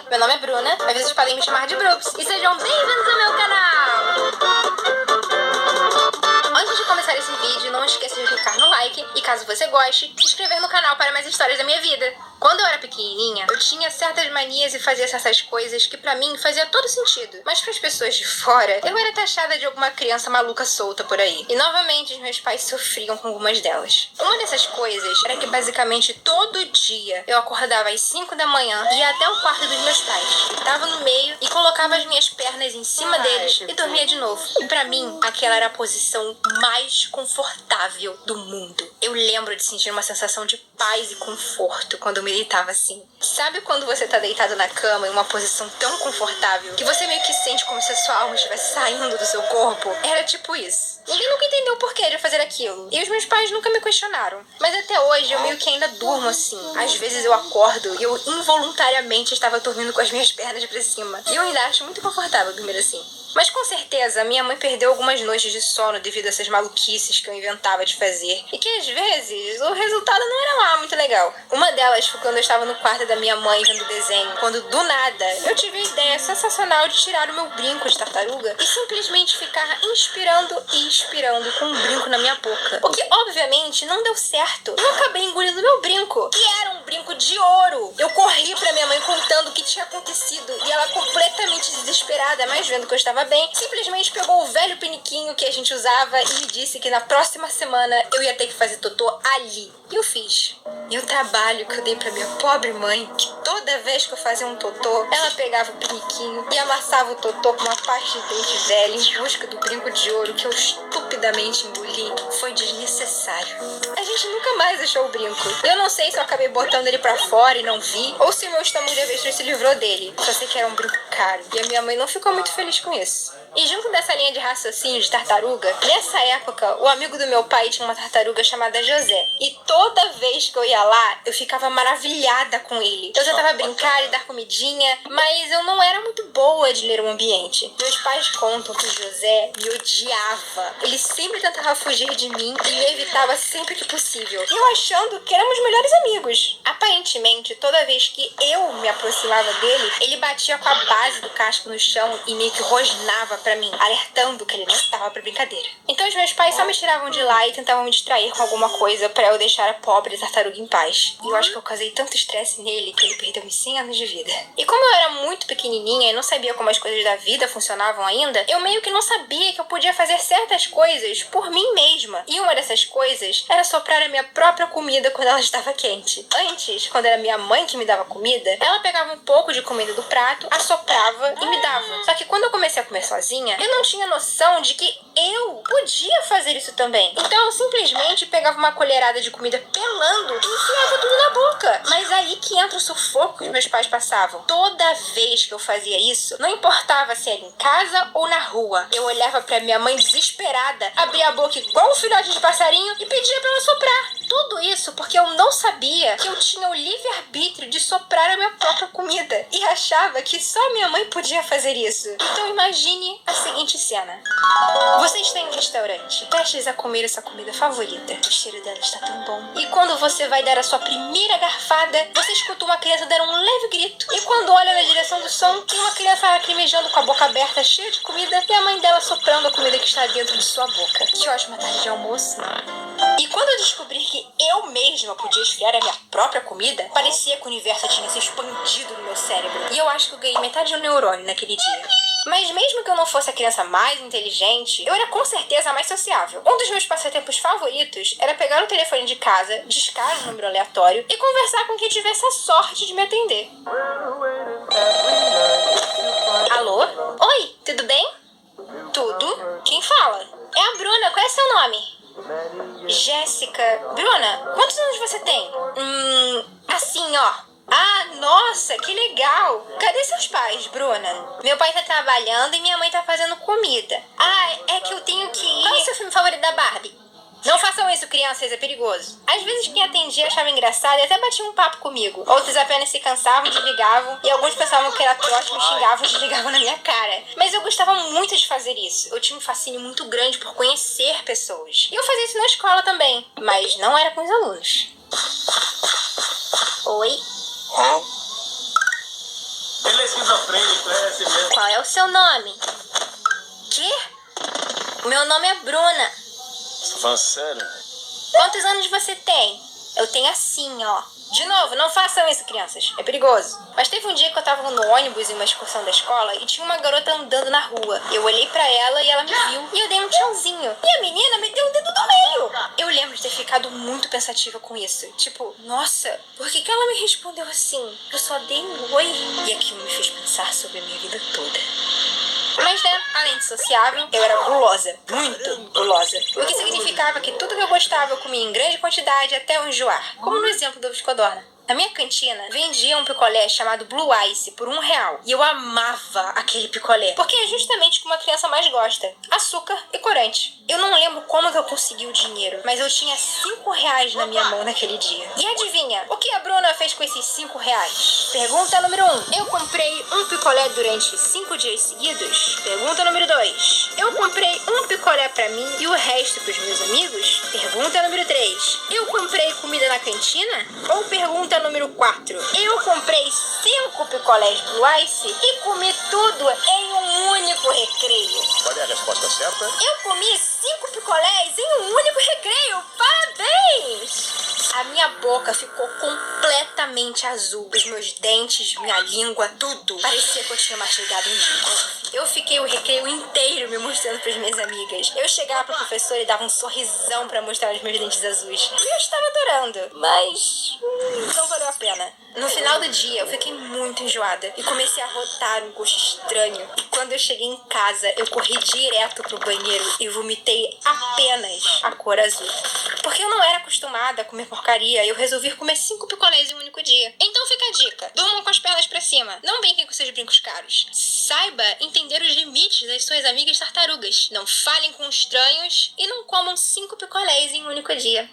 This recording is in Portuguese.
Meu nome é Bruna, mas vocês podem me chamar de Brooks. E sejam bem-vindos ao meu canal! Antes de começar esse vídeo, não esqueça de clicar no like e, caso você goste, se inscrever no canal para mais histórias da minha vida. Quando eu era pequenininha, eu tinha certas manias e fazia certas coisas que pra mim fazia todo sentido. Mas pras pessoas de fora, eu era taxada de alguma criança maluca solta por aí. E novamente os meus pais sofriam com algumas delas. Uma dessas coisas era que basicamente todo dia eu acordava às 5 da manhã e ia até o quarto dos meus pais. Deitava no meio e colocava as minhas pernas em cima deles e dormia de novo. E pra mim, aquela era a posição mais confortável do mundo. Eu lembro de sentir uma sensação de paz e conforto quando eu me deitava assim. Sabe quando você tá deitado na cama em uma posição tão confortável que você meio que sente como se a sua alma estivesse saindo do seu corpo? Era tipo isso. Ninguém nunca entendeu o porquê de fazer aquilo. E os meus pais nunca me questionaram. Mas até hoje eu meio que ainda durmo assim. Às vezes eu acordo e eu involuntariamente estava dormindo com as minhas pernas pra cima. E eu ainda acho muito confortável dormir assim. Mas com certeza minha mãe perdeu algumas noites de sono devido a essas maluquices que eu inventava de fazer. E que às vezes o resultado não era lá muito legal. Uma delas foi quando eu estava no quarto da minha mãe vendo desenho. Quando do nada eu tive a ideia sensacional de tirar o meu brinco de tartaruga e simplesmente ficar inspirando e expirando com um brinco na minha boca. O que obviamente não deu certo. Eu acabei engolindo meu brinco. E era um brinco de ouro. Eu corri pra minha mãe contando o que tinha acontecido. E ela completamente desesperada, mas vendo que eu estava bem, simplesmente pegou o velho piniquinho que a gente usava e me disse que na próxima semana eu ia ter que fazer totô ali. E eu fiz. E o trabalho que eu dei pra minha pobre mãe, que toda vez que eu fazia um totô, ela pegava o piniquinho e amassava o totô com uma pasta de dente velha em busca do brinco de ouro que eu estupidamente engoli, foi desnecessário. A gente nunca mais achou o brinco. Eu não sei se eu acabei botando ele pra fora e não vi, ou se meu estômago de avestruz se livrou dele. Só sei que era um brinco caro. E a minha mãe não ficou muito feliz com isso. E junto dessa linha de raciocínio de tartaruga, nessa época, o amigo do meu pai tinha uma tartaruga chamada José. E toda vez que eu ia lá, eu ficava maravilhada com ele. Eu tentava brincar e dar comidinha, mas eu não era muito boa de ler o ambiente. Meus pais contam que o José me odiava. Ele sempre tentava fugir de mim e me evitava sempre que possível. E eu achando que éramos melhores amigos. Aparentemente, toda vez que eu me aproximava dele, ele batia com a base do casco no chão e meio que rosnava pra mim, alertando que ele não estava pra brincadeira. Então os meus pais só me tiravam de lá e tentavam me distrair com alguma coisa pra eu deixar a pobre tartaruga em paz. E eu acho que eu causei tanto estresse nele que ele perdeu uns 100 anos de vida. E como eu era muito pequenininha e não sabia como as coisas da vida funcionavam ainda, eu meio que não sabia que eu podia fazer certas coisas por mim mesma. E uma dessas coisas era soprar a minha própria comida quando ela estava quente. Antes, quando era minha mãe que me dava comida, ela pegava um pouco de comida do prato, assoprava e me dava. Só que quando eu comecei a comer sozinha, eu não tinha noção de que eu podia fazer isso também. Então eu simplesmente pegava uma colherada de comida pelando e enfiava tudo na boca. Mas aí que entra o sufoco que os meus pais passavam. Toda vez que eu fazia isso, não importava se era em casa ou na rua, eu olhava pra minha mãe desesperada, abria a boca igual um filhote de passarinho e pedia pra ela soprar. Tudo isso porque eu não sabia que eu tinha o livre-arbítrio de soprar a minha própria comida. E achava que só minha mãe podia fazer isso. Então imagine a seguinte cena. Você está em um restaurante, prestes a comer a sua comida favorita. O cheiro dela está tão bom. E quando você vai dar a sua primeira garfada, você escuta uma criança dar um leve grito. E quando olha na direção do som, tem uma criança lacrimejando com a boca aberta, cheia de comida, e a mãe dela soprando a comida que está dentro de sua boca. Que ótima tarde de almoço. E quando eu descobri que eu mesma podia esfriar a minha própria comida, parecia que o universo tinha se expandido no meu cérebro. E eu acho que eu ganhei metade de um neurônio naquele dia. Mas mesmo que eu não fosse a criança mais inteligente, eu era com certeza a mais sociável. Um dos meus passatempos favoritos era pegar o telefone de casa, discar um número aleatório e conversar com quem tivesse a sorte de me atender. Alô? Oi, tudo bem? Tudo? Quem fala? É a Bruna, qual é seu nome? Jéssica. Bruna, quantos anos você tem? Assim, ó. Ah, nossa, que legal. Cadê seus pais, Bruna? Meu pai tá trabalhando e minha mãe tá fazendo comida. Ah, é que eu tenho que ir. Qual é o seu filme favorito da Barbie? Não façam isso, crianças, é perigoso. Às vezes quem atendia achava engraçado e até batia um papo comigo. Outros apenas se cansavam, desligavam, e alguns pensavam que era trote, me xingavam e desligavam na minha cara. Mas eu gostava muito de fazer isso. Eu tinha um fascínio muito grande por conhecer pessoas. E eu fazia isso na escola também, mas não era com os alunos. Oi? Beleza. precisa frente, cresce mesmo. Qual é o seu nome? Quê? Meu nome é Bruna. Você tá falando sério? Quantos anos você tem? Eu tenho assim, ó. De novo, não façam isso, crianças. É perigoso. Mas teve um dia que eu tava no ônibus em uma excursão da escola e tinha uma garota andando na rua. Eu olhei pra ela e ela me viu. E eu dei um tchauzinho. E a menina me deu o dedo do meio. Eu lembro de ter ficado muito pensativa com isso. Tipo, nossa, por que ela me respondeu assim? Eu só dei um oi. E aquilo me fez pensar sobre a minha vida toda. Mas, né, além de sociável, eu era gulosa. Muito gulosa. O que significava que tudo que eu gostava eu comia em grande quantidade até eu enjoar. Como no exemplo do Viscodorna. Na minha cantina, vendia um picolé chamado Blue Ice por R$1. E eu amava aquele picolé. Porque é justamente o que uma criança mais gosta. Açúcar e corante. Eu não lembro como que eu consegui o dinheiro, mas eu tinha R$5 na minha mão naquele dia. E adivinha, o que a Bruna fez com esses R$5? Pergunta número 1. Eu comprei um picolé durante 5 dias seguidos? Pergunta número 2. Eu comprei um picolé pra mim e o resto pros meus amigos? Pergunta número 3. Eu comprei comida na cantina? Ou pergunta número 4. Eu comprei 5 picolés Blue Ice e comi tudo em um único recreio. Qual é a resposta certa? Eu comi 5 picolés em um único recreio. Parabéns! A minha boca ficou completamente azul. Os meus dentes, minha língua, tudo. Parecia que eu tinha mastigado um negócio. Eu fiquei o recreio inteiro me mostrando para as minhas amigas. Eu chegava pro professor e dava um sorrisão para mostrar os meus dentes azuis. E eu estava adorando, mas não valeu a pena. No final do dia, eu fiquei muito enjoada e comecei a rotar um gosto estranho. E quando eu cheguei em casa, eu corri direto pro banheiro e vomitei apenas a cor azul. Porque eu não era acostumada a comer porcaria, eu resolvi comer 5 picolés em um único dia. Então fica a dica: durmam com as pernas pra cima. Não brinquem com seus brincos caros. Saiba entender os limites das suas amigas tartarugas. Não falem com estranhos e não comam 5 picolés em um único dia.